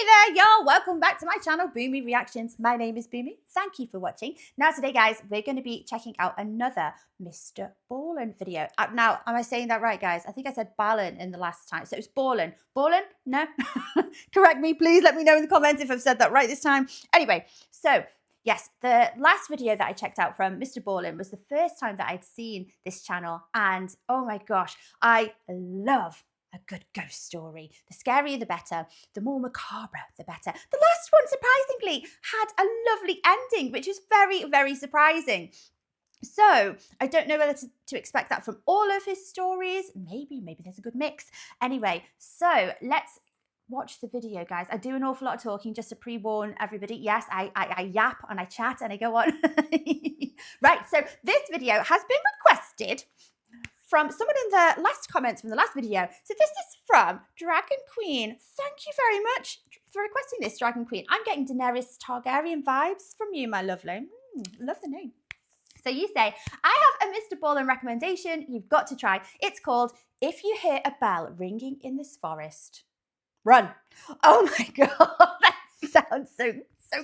Hey there, y'all. Welcome back to my channel, Boomy Reactions. My name is Boomy. Thank you for watching. Now today, guys, we're going to be checking out another Mr. Ballen video. Now, am I saying that right, guys? I think I said Ballen in the last time. So it's Ballen. Ballen? No? Correct me, please. Let me know in the comments if I've said that right this time. Anyway, so yes, the last video that I checked out from Mr. Ballen was the first time that I'd seen this channel. And oh my gosh, I love a good ghost story. The scarier the better, the more macabre the better. The last one, surprisingly, had a lovely ending, which was very, very surprising. So I don't know whether to expect that from all of his stories. Maybe there's a good mix. Anyway, so let's watch the video, guys. I do an awful lot of talking just to pre-warn everybody. Yes, I yap and I chat and I go on. Right, so this video has been requested from someone in the last comments from the last video. So this is from Dragonqueen. Thank you very much for requesting this, Dragonqueen. I'm getting Daenerys Targaryen vibes from you, my lovely. Love the name. So you say, I have a Mr. Ballen recommendation you've got to try. It's called If You Hear a Bell Ringing in This Forest, Run. Oh my God, that sounds so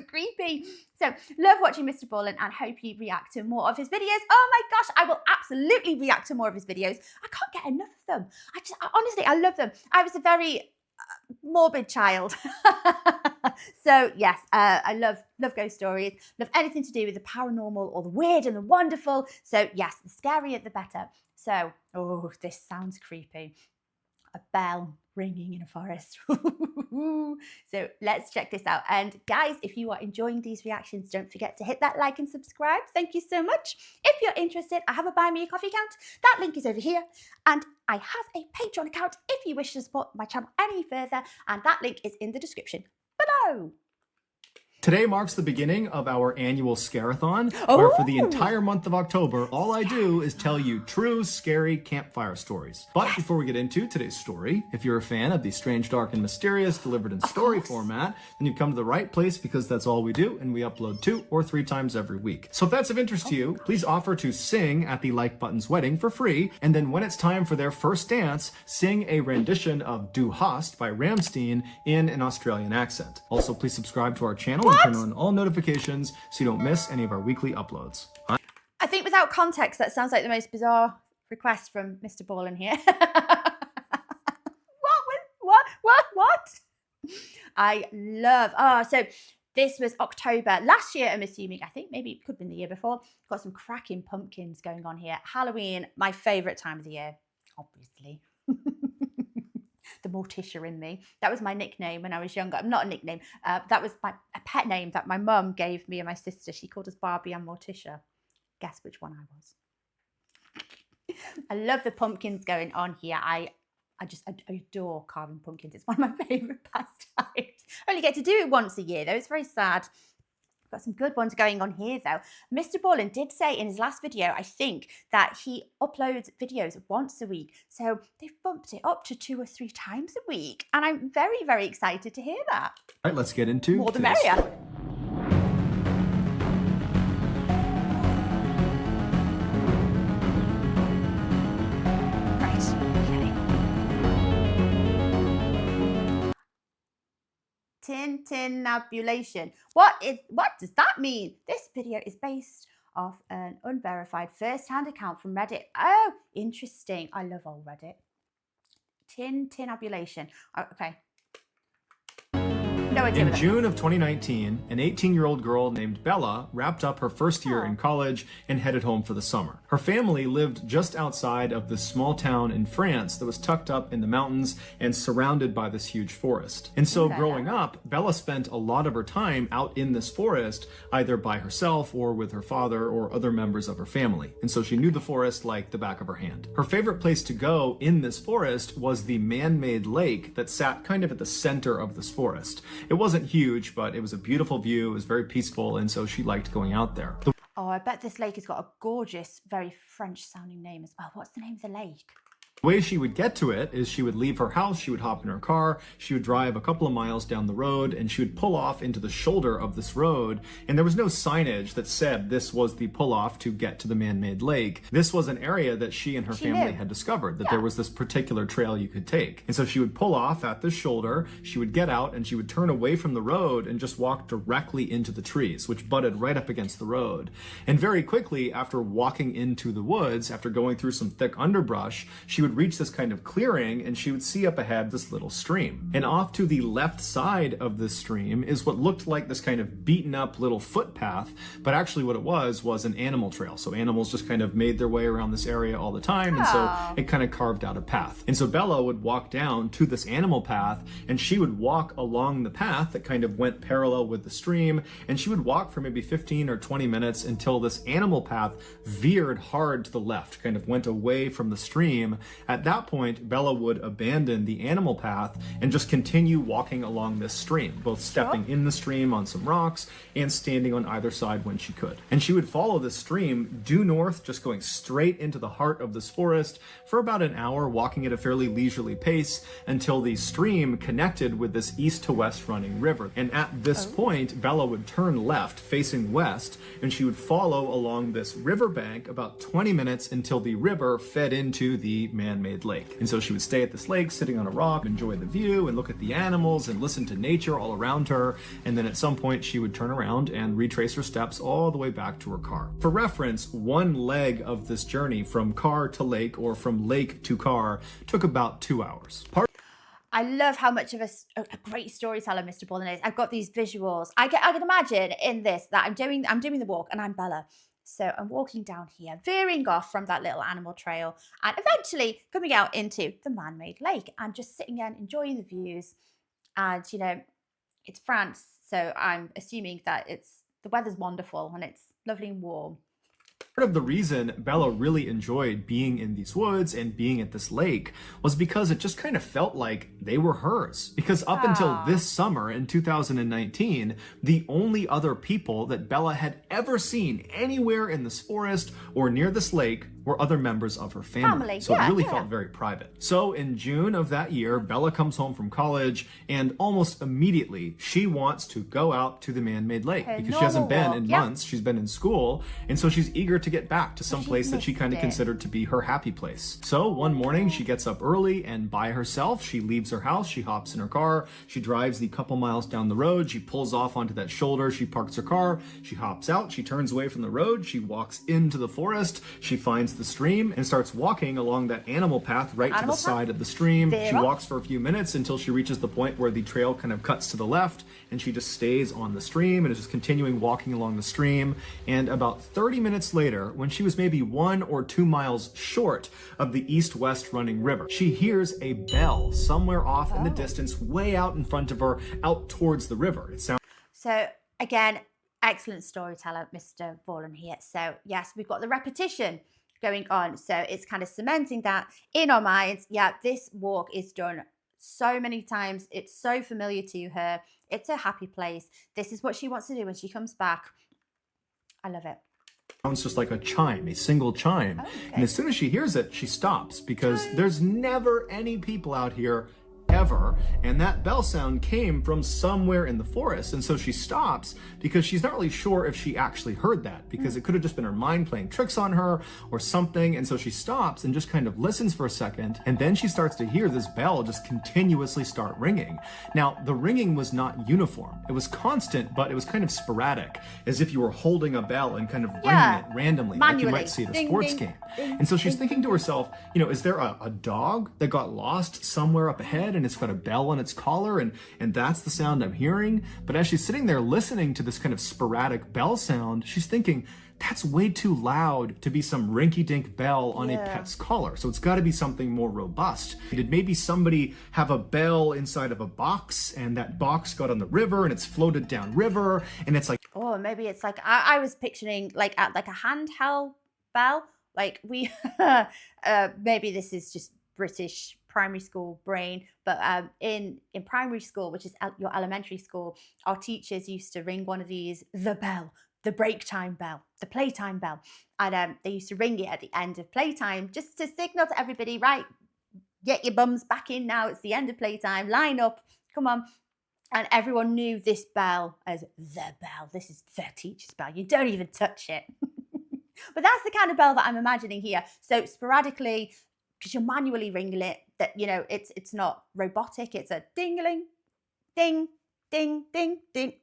creepy. So love watching Mr. Ballen and hope you react to more of his videos. Oh my gosh, I will absolutely react to more of his videos. I can't get enough of them. Honestly, I love them. I was a very morbid child. So yes, I love ghost stories, love anything to do with the paranormal or the weird and the wonderful. So yes, the scarier the better. So, oh, this sounds creepy. A bell ringing in a forest. So let's check this out. And guys, if you are enjoying these reactions, don't forget to hit that like and subscribe. Thank you so much. If you're interested, I have a Buy Me a Coffee account. That link is over here. And I have a Patreon account if you wish to support my channel any further. And that link is in the description below. Today marks the beginning of our annual Scarathon, where for the entire month of October, all I do is tell you true, scary campfire stories. But before we get into today's story, if you're a fan of the strange, dark, and mysterious delivered in story format, then you've come to the right place because that's all we do, and we upload 2 or 3 times every week. So if that's of interest to you, please offer to sing at the Like Button's wedding for free, and then when it's time for their first dance, sing a rendition of Du Hast by Rammstein in an Australian accent. Also, please subscribe to our channel and turn on all notifications so you don't miss any of our weekly uploads. I think without context, that sounds like the most bizarre request from Mr. Ballen here. What? I love, so this was October last year, I'm assuming. I think maybe it could have been the year before. Got some cracking pumpkins going on here. Halloween, my favorite time of the year, obviously. The Morticia in me. That was my nickname when I was younger. Not a nickname. That was a pet name that my mum gave me and my sister. She called us Barbie and Morticia. Guess which one I was. I love the pumpkins going on here. I just adore carving pumpkins. It's one of my favourite pastimes. I only get to do it once a year though. It's very sad. Got some good ones going on here though. Mr. Ballen did say in his last video, I think, that he uploads videos once a week. So they've bumped it up to 2 or 3 times a week. And I'm very, very excited to hear that. All right, let's get into more the merrier. Tintinnabulation. What does that mean? This video is based off an unverified first-hand account from Reddit. Oh, interesting. I love old Reddit. Tintinnabulation. Okay. No idea. In June of 2019, an 18-year-old girl named Bella wrapped up her first year in college and headed home for the summer. Her family lived just outside of this small town in France that was tucked up in the mountains and surrounded by this huge forest. And so growing up, Bella spent a lot of her time out in this forest, either by herself or with her father or other members of her family. And so she knew the forest like the back of her hand. Her favorite place to go in this forest was the man-made lake that sat kind of at the center of this forest. It wasn't huge, but it was a beautiful view. It was very peaceful, and so she liked going out there. Oh, I bet this lake has got a gorgeous, very French-sounding name as well. What's the name of the lake? The way she would get to it is she would leave her house, she would hop in her car, she would drive a couple of miles down the road, and she would pull off into the shoulder of this road. And there was no signage that said this was the pull-off to get to the man-made lake. This was an area that she and her family had discovered, that there was this particular trail you could take. And so she would pull off at this shoulder, she would get out, and she would turn away from the road and just walk directly into the trees, which butted right up against the road. And very quickly, after walking into the woods, after going through some thick underbrush, she would reach this kind of clearing and she would see up ahead this little stream. And off to the left side of this stream is what looked like this kind of beaten up little footpath, but actually what it was an animal trail. So animals just kind of made their way around this area all the time, and so it kind of carved out a path. And so Bella would walk down to this animal path, and she would walk along the path that kind of went parallel with the stream, and she would walk for maybe 15 or 20 minutes until this animal path veered hard to the left, kind of went away from the stream. At that point, Bella would abandon the animal path and just continue walking along this stream, both stepping in the stream on some rocks and standing on either side when she could. And she would follow the stream due north, just going straight into the heart of this forest for about an hour, walking at a fairly leisurely pace until the stream connected with this east to west running river. And at this point, Bella would turn left, facing west, and she would follow along this riverbank about 20 minutes until the river fed into the man-made lake. And so she would stay at this lake, sitting on a rock, enjoy the view and look at the animals and listen to nature all around her. And then at some point she would turn around and retrace her steps all the way back to her car. For reference, one leg of this journey from car to lake or from lake to car took about 2 hours. I love how much of a great storyteller Mr. Ballen is. I've got these visuals. I can imagine in this that I'm doing the walk and I'm Bella. So I'm walking down here, veering off from that little animal trail and eventually coming out into the man-made lake and just sitting there and enjoying the views. And, you know, it's France, so I'm assuming that the weather's wonderful and it's lovely and warm. Part of the reason Bella really enjoyed being in these woods and being at this lake was because it just kind of felt like they were hers. Because up until this summer in 2019, the only other people that Bella had ever seen anywhere in this forest or near this lake were other members of her family. So it really felt very private. So in June of that year, Bella comes home from college and almost immediately she wants to go out to the man-made lake because she hasn't been in months. She's been in school, and so she's eager to get back to some place that she kind of considered to be her happy place. So one morning she gets up early and by herself, she leaves her house, she hops in her car, she drives the couple miles down the road, she pulls off onto that shoulder, she parks her car, she hops out, she turns away from the road, she walks into the forest, she finds the stream and starts walking along that animal path right to the side of the stream. She walks for a few minutes until she reaches the point where the trail kind of cuts to the left, and she just stays on the stream and is just continuing walking along the stream. And about 30 minutes later, when she was maybe 1 or 2 miles short of the east-west running river, she hears a bell somewhere off in the distance, way out in front of her, out towards the river. It sounds so again, excellent storyteller, Mr. Ballen here. So yes, we've got the repetition going on. So it's kind of cementing that in our minds. Yeah, this walk is done so many times. It's so familiar to her. It's a happy place. This is what she wants to do when she comes back. I love it. Sounds just like a chime, a single chime. And as soon as she hears it, she stops because there's never any people out here ever, and that bell sound came from somewhere in the forest. And so she stops because she's not really sure if she actually heard that, because it could have just been her mind playing tricks on her or something. And so she stops and just kind of listens for a second, and then she starts to hear this bell just continuously start ringing. Now, the ringing was not uniform. It was constant, but it was kind of sporadic, as if you were holding a bell and kind of ringing it randomly, manually, like you might see at a sports game. And so she's thinking to herself, you know, is there a dog that got lost somewhere up ahead and it's got a bell on its collar, and that's the sound I'm hearing? But as she's sitting there listening to this kind of sporadic bell sound, she's thinking, that's way too loud to be some rinky-dink bell on a pet's collar. So it's got to be something more robust. Did maybe somebody have a bell inside of a box, and that box got on the river and it's floated down river, and it's like, oh, maybe it's like I was picturing like a handheld bell. Like we maybe this is just British primary school brain, but in primary school, which is your elementary school, our teachers used to ring one of these, the bell, the break time bell, the playtime bell, and they used to ring it at the end of playtime just to signal to everybody, right, get your bums back in now. It's the end of playtime. Line up. Come on. And everyone knew this bell as the bell. This is the teacher's bell. You don't even touch it. But that's the kind of bell that I'm imagining here. So sporadically, because you're manually ringing it, that, you know, it's not robotic. It's a ding-a-ling, ding, ding, ding, ding,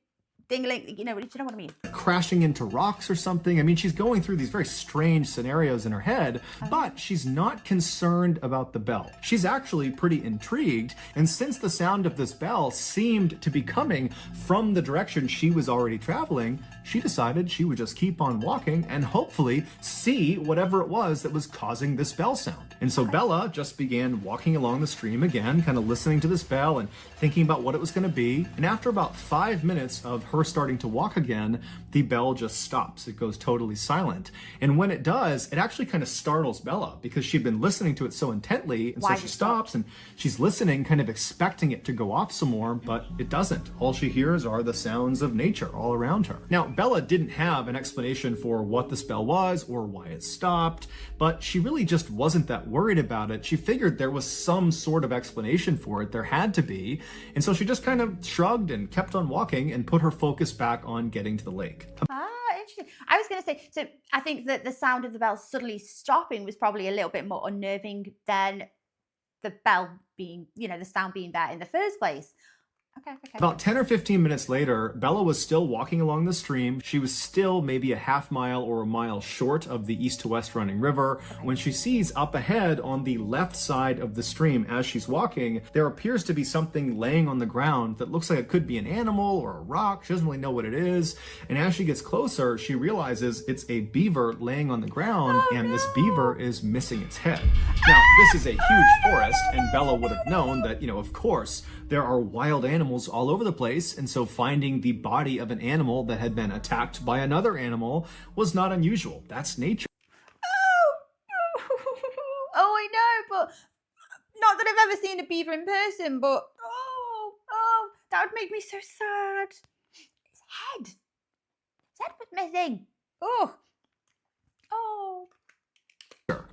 ding-a-ling. You know what I mean? Crashing into rocks or something. I mean, she's going through these very strange scenarios in her head, but she's not concerned about the bell. She's actually pretty intrigued, and since the sound of this bell seemed to be coming from the direction she was already traveling, she decided she would just keep on walking and hopefully see whatever it was that was causing this bell sound. And so Bella just began walking along the stream again, kind of listening to this bell and thinking about what it was going to be. And after about 5 minutes of her starting to walk again, the bell just stops. It goes totally silent. And when it does, it actually kind of startles Bella because she'd been listening to it so intently. And so she stops and she's listening, kind of expecting it to go off some more, but it doesn't. All she hears are the sounds of nature all around her. Now, Bella didn't have an explanation for what the spell was or why it stopped, but she really just wasn't that worried about it. She figured there was some sort of explanation for it. There had to be. And so she just kind of shrugged and kept on walking and put her focus back on getting to the lake. Interesting. I was going to say, so I think that the sound of the bell suddenly stopping was probably a little bit more unnerving than the bell being, you know, the sound being there in the first place. Okay. About 10 or 15 minutes later, Bella was still walking along the stream. She was still maybe a half mile or a mile short of the east to west running river when she sees up ahead on the left side of the stream as she's walking, there appears to be something laying on the ground that looks like it could be an animal or a rock. She doesn't really know what it is. And as she gets closer, she realizes it's a beaver laying on the ground, and this beaver is missing its head. Now, this is a huge forest, and Bella would have known that, you know, of course, there are wild animals all over the place, and so finding the body of an animal that had been attacked by another animal was not unusual. That's nature. Oh, I know, but not that I've ever seen a beaver in person, but that would make me so sad. His head was missing. Oh.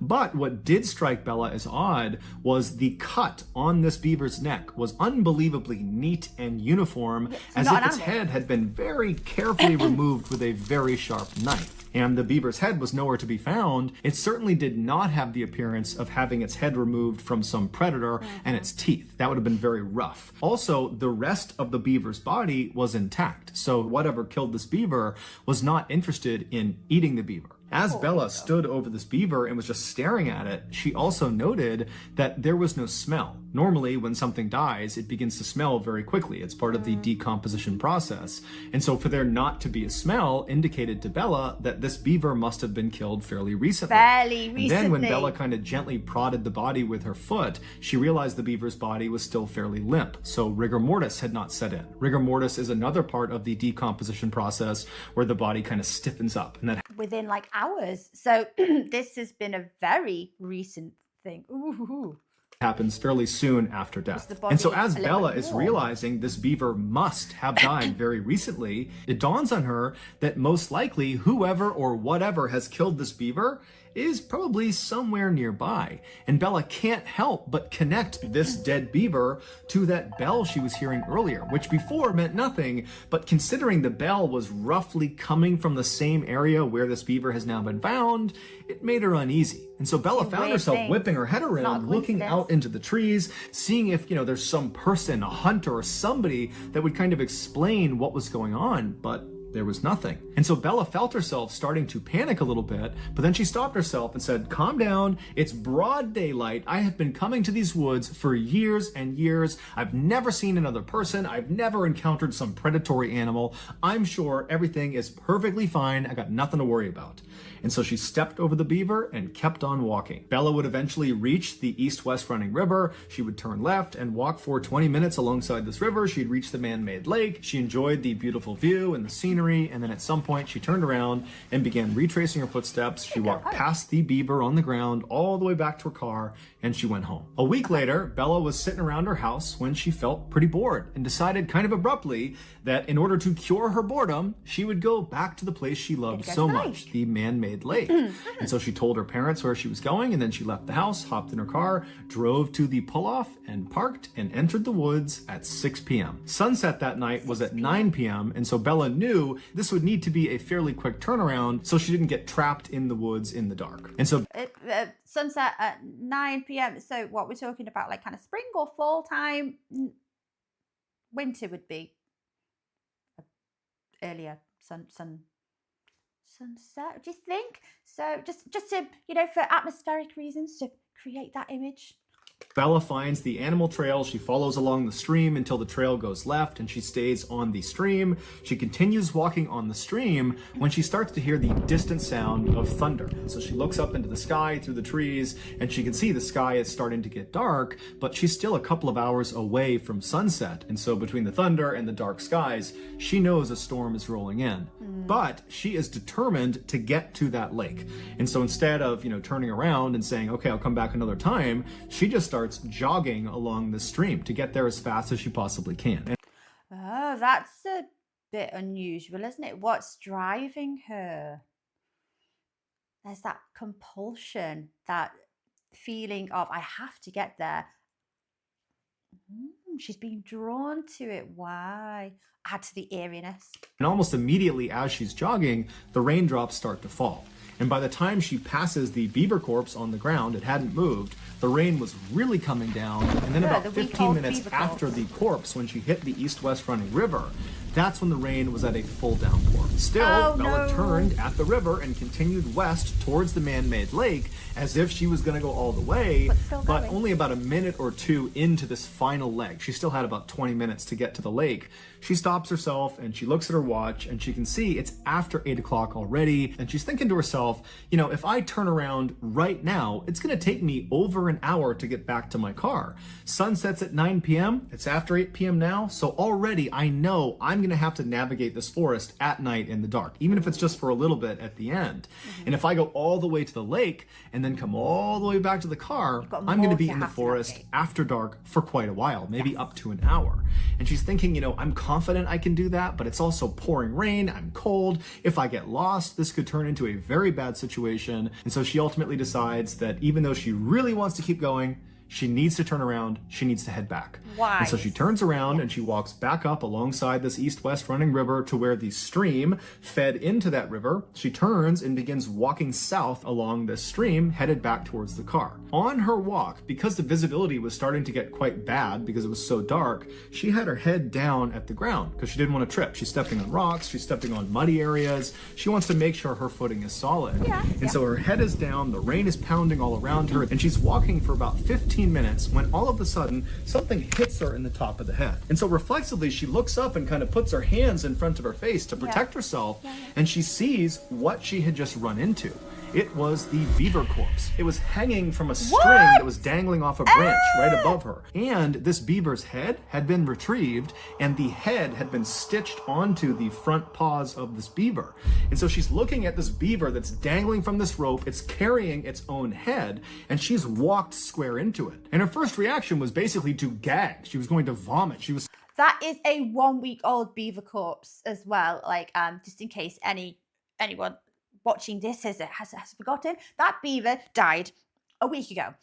But what did strike Bella as odd was the cut on this beaver's neck was unbelievably neat and uniform, as if its head had been very carefully removed with a very sharp knife. And the beaver's head was nowhere to be found. It certainly did not have the appearance of having its head removed from some predator and its teeth. That would have been very rough. Also, the rest of the beaver's body was intact. So whatever killed this beaver was not interested in eating the beaver. As Bella stood over this beaver and was just staring at it, she also noted that there was no smell. Normally, when something dies, it begins to smell very quickly. It's part of the decomposition process. And so for there not to be a smell indicated to Bella that this beaver must have been killed fairly recently. And then when Bella kind of gently prodded the body with her foot, she realized the beaver's body was still fairly limp. So rigor mortis had not set in. Rigor mortis is another part of the decomposition process where the body kind of stiffens up. And that within like hours. So this has been a very recent thing. Ooh. Happens fairly soon after death. And so as Bella is realizing this beaver must have died very recently, it dawns on her that most likely whoever or whatever has killed this beaver is probably somewhere nearby. And Bella can't help but connect this dead beaver to that bell she was hearing earlier, which before meant nothing, but considering the bell was roughly coming from the same area where this beaver has now been found, it made her uneasy. And so Bella found herself whipping her head around, looking out into the trees, seeing if, there's some person, a hunter or somebody that would kind of explain what was going on, but there was nothing. And so Bella felt herself starting to panic a little bit, but then she stopped herself and said, "Calm down. It's broad daylight. I have been coming to these woods for years and years. I've never seen another person. I've never encountered some predatory animal. I'm sure everything is perfectly fine. I got nothing to worry about." And so she stepped over the beaver and kept on walking. Bella would eventually reach the east-west running river. She would turn left and walk for 20 minutes alongside this river. She'd reach the man-made lake. She enjoyed the beautiful view and the scenery scenery, and then at some point she turned around and began retracing her footsteps. She walked past the beaver on the ground all the way back to her car, and she went home. A week later, Bella was sitting around her house when she felt pretty bored and decided kind of abruptly that in order to cure her boredom, she would go back to the place she loved so much, the man-made lake. And so she told her parents where she was going, and then she left the house, hopped in her car, drove to the pull-off and parked and entered the woods at 6 p.m. Sunset that night was at 9 p.m. and so Bella knew this would need to be a fairly quick turnaround so she didn't get trapped in the woods in the dark. And so sunset at 9 p.m. So what we're talking about, like kind of spring or fall time? Winter would be earlier sunset, do you think? So just to, you know, for atmospheric reasons, to create that image. Bella finds the animal trail. She follows along the stream until the trail goes left and she stays on the stream. She continues walking on the stream when she starts to hear the distant sound of thunder. So she looks up into the sky through the trees and she can see the sky is starting to get dark, but she's still a couple of hours away from sunset. And so between the thunder and the dark skies, she knows a storm is rolling in. But she is determined to get to that lake. And so instead of, you know, turning around and saying, okay, I'll come back another time, she just starts jogging along the stream to get there as fast as she possibly can. Oh, that's a bit unusual, isn't it? What's driving her? There's that compulsion, that feeling of, I have to get there. She's being drawn to it. Why? Add to the eeriness. And almost immediately as she's jogging, the raindrops start to fall. And by the time she passes the beaver corpse on the ground, it hadn't moved, the rain was really coming down. And then about 15 minutes after the corpse, when she hit the east-west running river, that's when the rain was at a full downpour. Still, Bella turned at the river and continued west towards the man-made lake as if she was going to go all the way, but only about a minute or two into this final leg. She still had about 20 minutes to get to the lake. She stops herself and she looks at her watch and she can see it's after 8 o'clock already. And she's thinking to herself, you know, if I turn around right now, it's going to take me over an hour to get back to my car. Sunsets at 9 p.m. It's after 8 p.m. now. So already I know I'm going to have to navigate this forest at night in the dark, even if it's just for a little bit at the end. And if I go all the way to the lake and then come all the way back to the car, I'm going to be in the forest after dark for quite a while, maybe up to an hour. And she's thinking, you know, I'm confident I can do that, but it's also pouring rain. I'm cold. If I get lost, this could turn into a very bad situation. And so she ultimately decides that even though she really wants to keep going, she needs to turn around. She needs to head back. Why? And so she turns around and she walks back up alongside this east-west running river to where the stream fed into that river. She turns and begins walking south along this stream, headed back towards the car. On her walk, because the visibility was starting to get quite bad because it was so dark, she had her head down at the ground because she didn't want to trip. She's stepping on rocks. She's stepping on muddy areas. She wants to make sure her footing is solid. And so her head is down. The rain is pounding all around her. And she's walking for about 15 minutes when all of a sudden something hits her in the top of the head. And so reflexively she looks up and kind of puts her hands in front of her face to protect herself, and she sees what she had just run into. It was the beaver corpse. It was hanging from a string that was dangling off a branch right above her. And this beaver's head had been retrieved, and the head had been stitched onto the front paws of this beaver. And so she's looking at this beaver that's dangling from this rope. It's carrying its own head, and she's walked square into it. And her first reaction was basically to gag. She was going to vomit. That is a 1-week-old beaver corpse as well. Like, just in case anyone watching this has forgotten, that beaver died a week ago.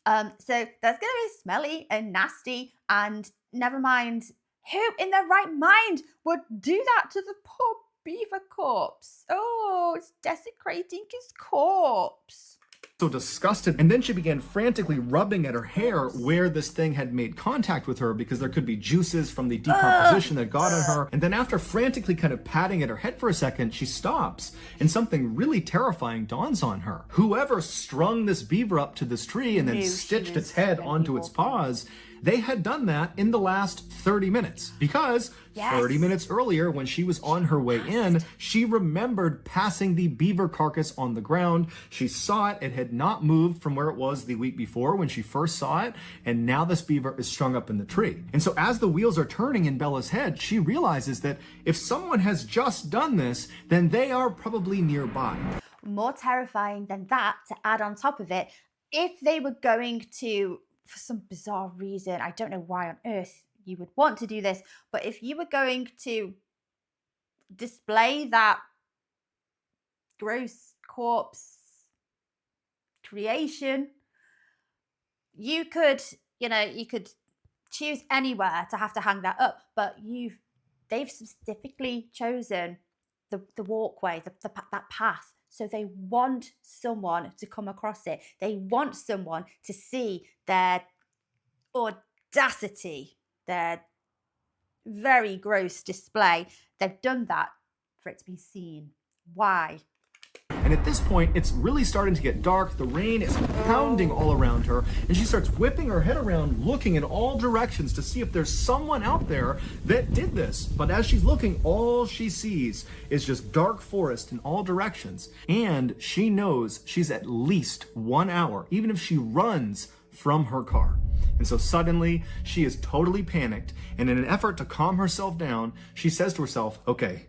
So that's gonna be smelly and nasty, and never mind, who in their right mind would do that to the poor beaver corpse? Oh, it's desecrating his corpse. So disgusted, and then she began frantically rubbing at her hair where this thing had made contact with her because there could be juices from the decomposition that got on her. And then after frantically kind of patting at her head for a second, she stops and something really terrifying dawns on her. Whoever strung this beaver up to this tree and then stitched its head onto its paws, they had done that in the last 30 minutes because 30 minutes earlier when she was on her way in, she remembered passing the beaver carcass on the ground. She saw it. It had not moved from where it was the week before when she first saw it. And now this beaver is strung up in the tree. And so as the wheels are turning in Bella's head, she realizes that if someone has just done this, then they are probably nearby. More terrifying than that, to add on top of it, if they were going to, for some bizarre reason, I don't know why on earth you would want to do this, but if you were going to display that gross corpse creation, you could, you could choose anywhere to have to hang that up, but they've specifically chosen the walkway, that path. So they want someone to come across it. They want someone to see their audacity, their very gross display. They've done that for it to be seen. Why? And at this point, it's really starting to get dark. The rain is pounding all around her, and she starts whipping her head around, looking in all directions to see if there's someone out there that did this. But as she's looking, all she sees is just dark forest in all directions. And she knows she's at least 1 hour, even if she runs from her car. And so suddenly, she is totally panicked. And in an effort to calm herself down, she says to herself, okay,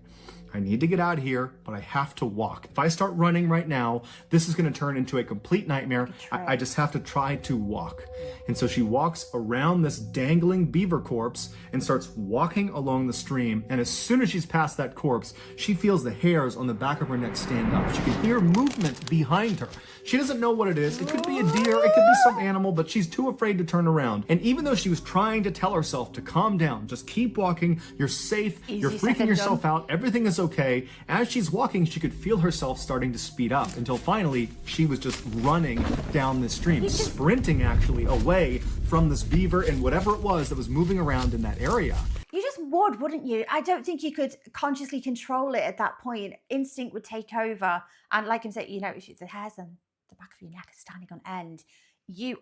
I need to get out of here, but I have to walk. If I start running right now, this is going to turn into a complete nightmare. I just have to try to walk. And so she walks around this dangling beaver corpse and starts walking along the stream. And as soon as she's past that corpse, she feels the hairs on the back of her neck stand up. She can hear movement behind her. She doesn't know what it is. It could be a deer, it could be some animal, but she's too afraid to turn around. And even though she was trying to tell herself to calm down, just keep walking, you're safe, you're freaking yourself out, everything is okay. As she's walking, she could feel herself starting to speed up until finally she was just running down the stream, sprinting actually away from this beaver and whatever it was that was moving around in that area. You just would, wouldn't you? I don't think you could consciously control it at that point. Instinct would take over. And like I said, if the hairs on the back of your neck are standing on end, you're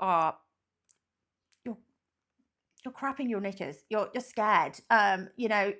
crapping your knickers. You're scared. You're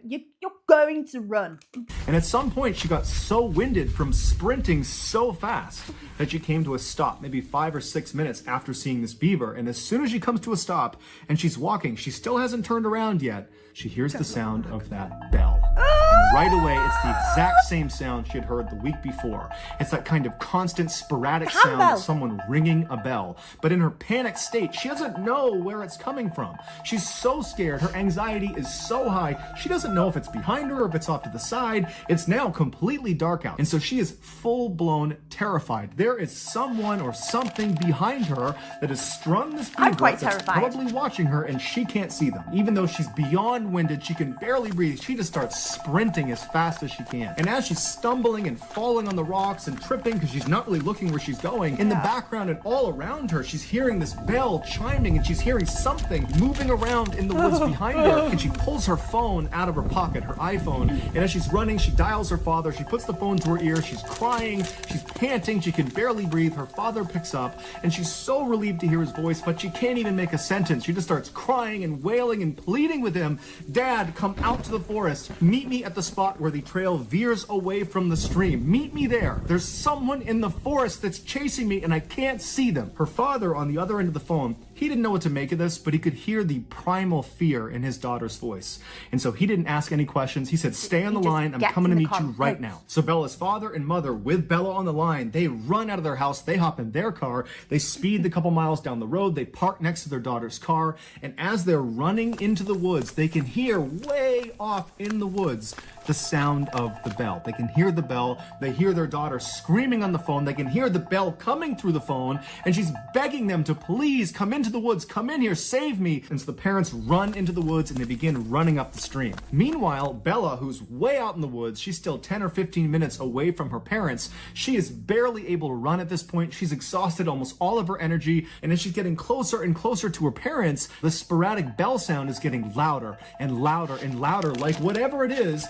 going to run. And at some point, she got so winded from sprinting so fast that she came to a stop, maybe 5 or 6 minutes after seeing this beaver. And as soon as she comes to a stop and she's walking, she still hasn't turned around yet. She hears the sound of that bell. And right away, it's the exact same sound she had heard the week before. It's that kind of constant, sporadic sound of someone ringing a bell. But in her panic state, she doesn't know where it's coming from. She's so scared. Her anxiety is so high. She doesn't know if it's behind her or if it's off to the side. It's now completely dark out. And so she is full-blown terrified. There is someone or something behind her that has strung this beaver that's probably watching her, and she can't see them. Even though she's beyond winded, she can barely breathe. She just starts sprinting as fast as she can. And as she's stumbling and falling on the rocks and tripping because she's not really looking where she's going, in the background and all around her, she's hearing this bell chiming and she's hearing something moving around in the woods behind her. And she pulls her phone out of her pocket, her iPhone. And as she's running, she dials her father. She puts the phone to her ear. She's crying. She's panting. She can barely breathe. Her father picks up and she's so relieved to hear his voice, but she can't even make a sentence. She just starts crying and wailing and pleading with him. Dad, come out to the forest. Meet me at the spot where the trail veers away from the stream. Meet me there. There's someone in the forest that's chasing me and I can't see them. Her father on the other end of the phone, he didn't know what to make of this, but he could hear the primal fear in his daughter's voice. And so he didn't ask any questions. He said, stay on the line. I'm coming to meet you right now. So Bella's father and mother, with Bella on the line, they run out of their house. They hop in their car. They speed the couple miles down the road. They park next to their daughter's car. And as they're running into the woods, they can hear way off in the woods the sound of the bell. They can hear the bell. They hear their daughter screaming on the phone. They can hear the bell coming through the phone. And she's begging them to please come into the woods. Come in here. Save me. And so the parents run into the woods and they begin running up the stream. Meanwhile, Bella, who's way out in the woods, she's still 10 or 15 minutes away from her parents. She is barely able to run at this point. She's exhausted almost all of her energy. And as she's getting closer and closer to her parents, the sporadic bell sound is getting louder and louder and louder, like whatever it is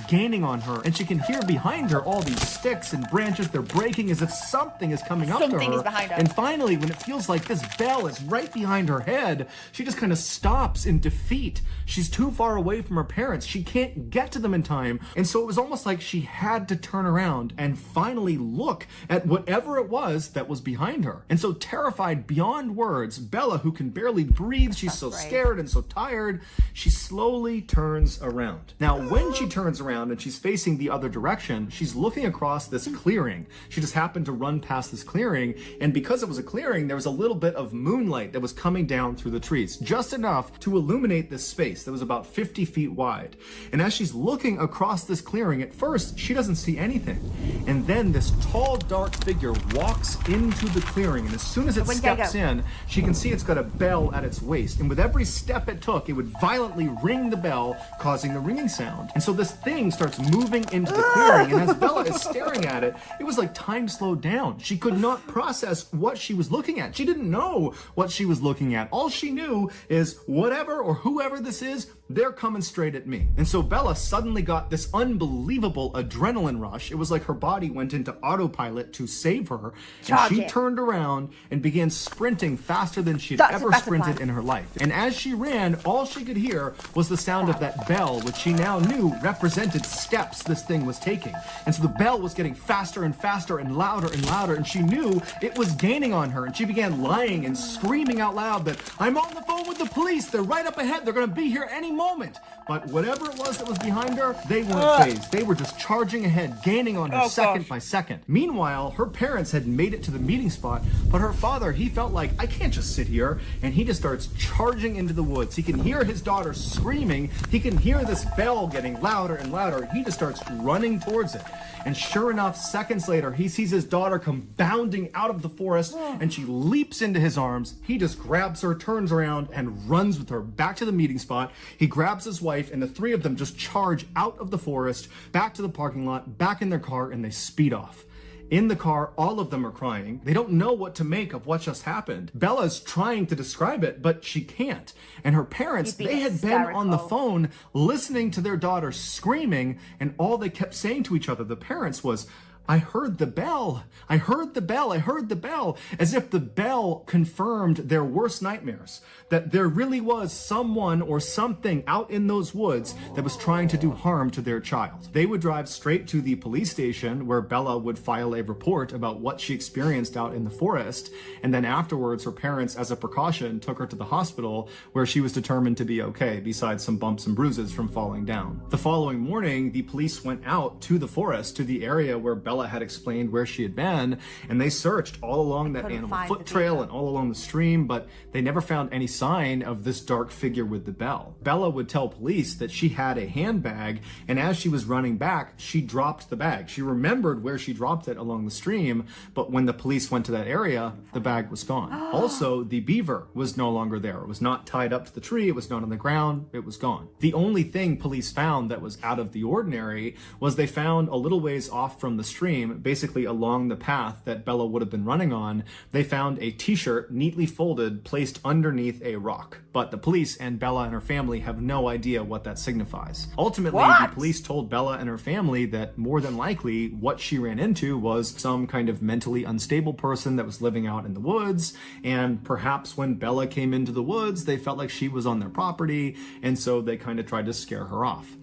gaining on her. And she can hear behind her all these sticks and branches. They're breaking as if something is coming up to her. Is behind her. And finally, when it feels like this bell is right right behind her head, she just kind of stops in defeat. She's too far away from her parents. She can't get to them in time. And so it was almost like she had to turn around and finally look at whatever it was that was behind her. And so terrified beyond words, Bella, who can barely breathe, she's so scared and so tired, she slowly turns around. Now, when she turns around and she's facing the other direction, she's looking across this clearing. She just happened to run past this clearing, and because it was a clearing, there was a little bit of moonlight that was coming down through the trees, just enough to illuminate this space that was about 50 feet wide. And as she's looking across this clearing, at first, she doesn't see anything. And then this tall, dark figure walks into the clearing, and as soon as it steps in, she can see it's got a bell at its waist, and with every step it took, it would violently ring the bell, causing the ringing sound. And so this thing starts moving into the clearing, and as Bella is staring at it, it was like time slowed down. She could not process what she was looking at. She didn't know what she was looking at. All she knew is whatever or whoever this is, they're coming straight at me. And so Bella suddenly got this unbelievable adrenaline rush. It was like her body went into autopilot to save her. And she turned around and began sprinting faster than she'd ever sprinted in her life. And as she ran, all she could hear was the sound of that bell, which she now knew represented steps this thing was taking. And so the bell was getting faster and faster and louder, and she knew it was gaining on her. And she began lying and screaming out loud that, "I'm on the phone with the police. They're right up ahead. They're going to be here any moment." But whatever it was that was behind her, they weren't phased. They were just charging ahead, gaining on her second by second. Meanwhile, her parents had made it to the meeting spot, but her father, he felt like, I can't just sit here. And he just starts charging into the woods. He can hear his daughter screaming. He can hear this bell getting louder and louder. He just starts running towards it. And sure enough, seconds later, he sees his daughter come bounding out of the forest, and she leaps into his arms. He just grabs her, turns around, and runs with her back to the meeting spot. He grabs his wife, and the three of them just charge out of the forest, back to the parking lot, back in their car, and they speed off. In the car, all of them are crying. They don't know what to make of what just happened. Bella's trying to describe it, but she can't. And her parents, they had been on the phone listening to their daughter screaming, and all they kept saying to each other, the parents, was, "I heard the bell. I heard the bell. I heard the bell," as if the bell confirmed their worst nightmares, that there really was someone or something out in those woods that was trying to do harm to their child. They would drive straight to the police station where Bella would file a report about what she experienced out in the forest, and then afterwards her parents, as a precaution, took her to the hospital where she was determined to be okay, besides some bumps and bruises from falling down. The following morning, the police went out to the forest, to the area where Bella had explained where she had been, and they searched all along that animal foot trail and all along the stream, but they never found any sign of this dark figure with the bell. Bella would tell police that she had a handbag, and as she was running back, she dropped the bag. She remembered where she dropped it along the stream, but when the police went to that area, the bag was gone. Also, the beaver was no longer there. It was not tied up to the tree. It was not on the ground. It was gone. The only thing police found that was out of the ordinary was they found a little ways off from the stream, basically along the path that Bella would have been running on, they found a t-shirt neatly folded placed underneath a rock. But the police and Bella and her family have no idea what that signifies. Ultimately, the police told Bella and her family that more than likely what she ran into was some kind of mentally unstable person that was living out in the woods, and perhaps when Bella came into the woods, they felt like she was on their property, and so they kind of tried to scare her off.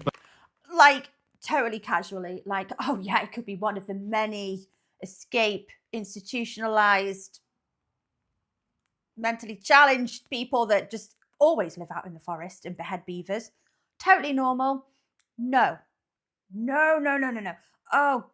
Like, totally casually, like, oh yeah, it could be one of the many escape, institutionalized, mentally challenged people that just always live out in the forest and behead beavers. Totally normal. No. Oh,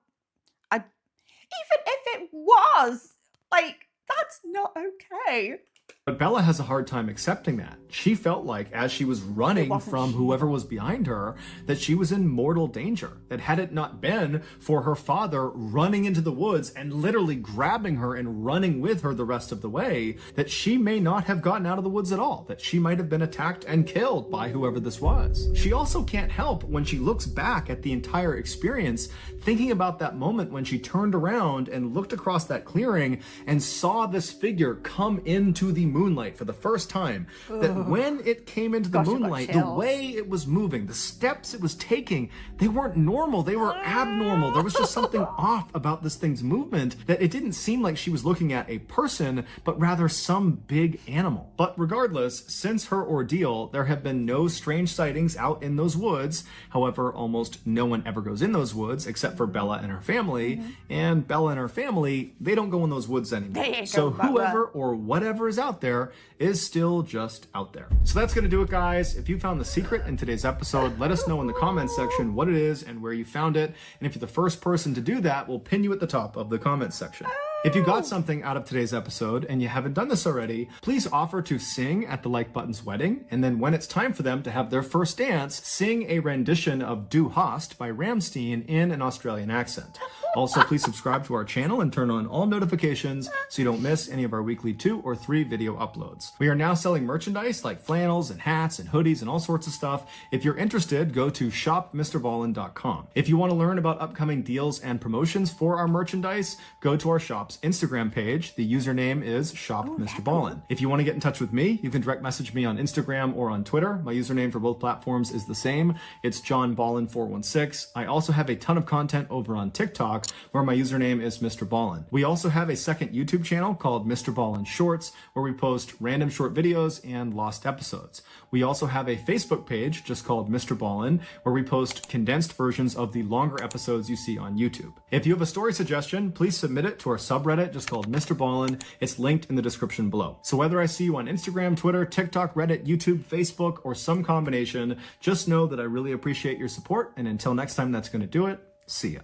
even if it was, like, that's not okay. But Bella has a hard time accepting that. She felt like, as she was running from whoever was behind her, that she was in mortal danger. That had it not been for her father running into the woods and literally grabbing her and running with her the rest of the way, that she may not have gotten out of the woods at all. That she might have been attacked and killed by whoever this was. She also can't help, when she looks back at the entire experience, thinking about that moment when she turned around and looked across that clearing and saw this figure come into the moonlight for the first time, that when it came into the moonlight, the way it was moving, the steps it was taking, they weren't normal, they were abnormal. There was just something off about this thing's movement, that it didn't seem like she was looking at a person, but rather some big animal. But regardless, since her ordeal, there have been no strange sightings out in those woods. However, almost no one ever goes in those woods except for Bella and her family, and Bella and her family, they don't go in those woods anymore. So whoever or whatever is out there is still just out there. So that's gonna do it, guys. If you found the secret in today's episode, let us know in the comments section what it is and where you found it. And if you're the first person to do that, we'll pin you at the top of the comments section. If you got something out of today's episode and you haven't done this already, please offer to sing at the like button's wedding. And then when it's time for them to have their first dance, sing a rendition of Du Hast by Rammstein in an Australian accent. Also, please subscribe to our channel and turn on all notifications so you don't miss any of our weekly 2 or 3 video uploads. We are now selling merchandise like flannels and hats and hoodies and all sorts of stuff. If you're interested, go to shopmrballen.com. If you want to learn about upcoming deals and promotions for our merchandise, go to our shop's Instagram page. The username is shopmrballen. If you want to get in touch with me, you can direct message me on Instagram or on Twitter. My username for both platforms is the same. It's johnballen416. I also have a ton of content over on TikTok where my username is Mr Ballen. We also have a second YouTube channel called Mr Ballen Shorts where we post random short videos and lost episodes. We also have a Facebook page just called Mr Ballen where we post condensed versions of the longer episodes you see on YouTube. If you have a story suggestion, please submit it to our subreddit just called Mr Ballen. It's linked in the description below. So whether I see you on Instagram, Twitter, TikTok, Reddit, YouTube, Facebook, or some combination, just know that I really appreciate your support. And until next time, that's going to do it. See ya.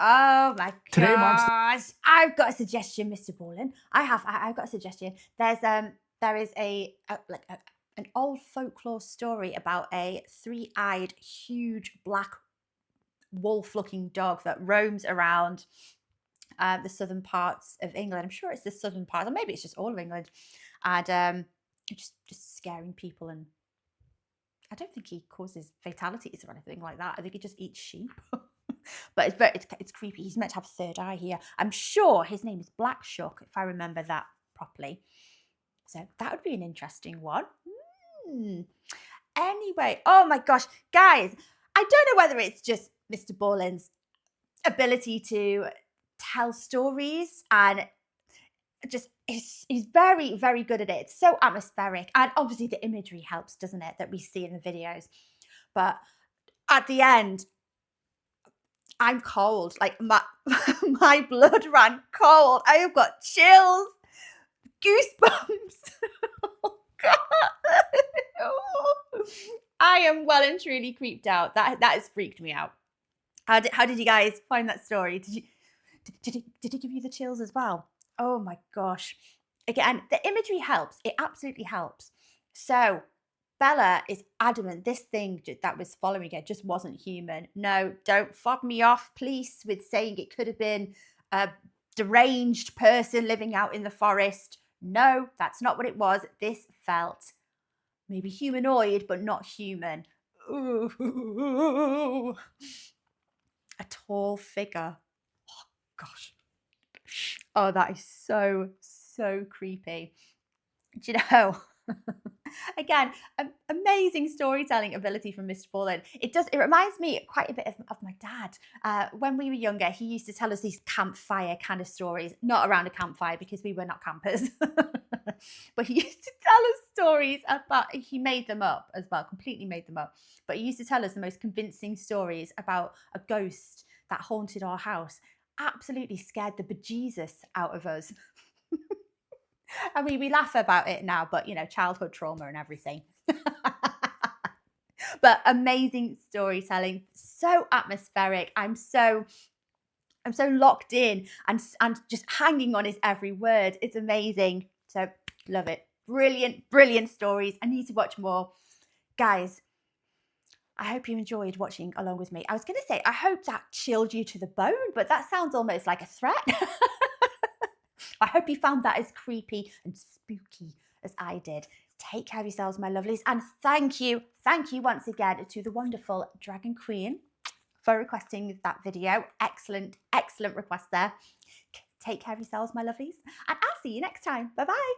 Oh my gosh. I've got a suggestion, Mr. Ballen. I've got a suggestion. There is an old folklore story about a 3-eyed, huge black wolf-looking dog that roams around the southern parts of England. I'm sure it's the southern parts, or maybe it's just all of England, and just scaring people. And I don't think he causes fatalities or anything like that. I think he just eats sheep. But it's creepy. He's meant to have a third eye here. I'm sure his name is Black Shuck, if I remember that properly. So that would be an interesting one. Anyway, oh my gosh, guys, I don't know whether it's just Mr. Ballen's ability to tell stories, and just he's very, very good at it. It's so atmospheric, and obviously the imagery helps, doesn't it, that we see in the videos. But at the end, I'm cold. Like my blood ran cold. I have got chills, goosebumps. Oh God. I am well and truly creeped out. That has freaked me out. How did you guys find that story? Did it give you the chills as well? Oh my gosh. Again, the imagery helps. It absolutely helps. So Bella is adamant this thing that was following her just wasn't human. No, don't fob me off, please, with saying it could have been a deranged person living out in the forest. No, that's not what it was. This felt maybe humanoid, but not human. Ooh. A tall figure. Oh, gosh. Oh, that is so, so creepy. Do you know? Again, amazing storytelling ability from Mr. Ballen. It reminds me quite a bit of my dad. When we were younger, he used to tell us these campfire kind of stories, not around a campfire because we were not campers. But he used to tell us stories about, he made them up as well, completely made them up. But he used to tell us the most convincing stories about a ghost that haunted our house. Absolutely scared the bejesus out of us. I mean, we laugh about it now, but, you know, childhood trauma and everything. But amazing storytelling, so atmospheric. I'm so locked in and just hanging on his every word. It's amazing. So love it. Brilliant, brilliant stories. I need to watch more. Guys, I hope you enjoyed watching along with me. I was going to say, I hope that chilled you to the bone, but that sounds almost like a threat. I hope you found that as creepy and spooky as I did. Take care of yourselves, my lovelies. And thank you once again to the wonderful Dragonqueen for requesting that video. Excellent, excellent request there. Take care of yourselves, my lovelies. And I'll see you next time. Bye-bye.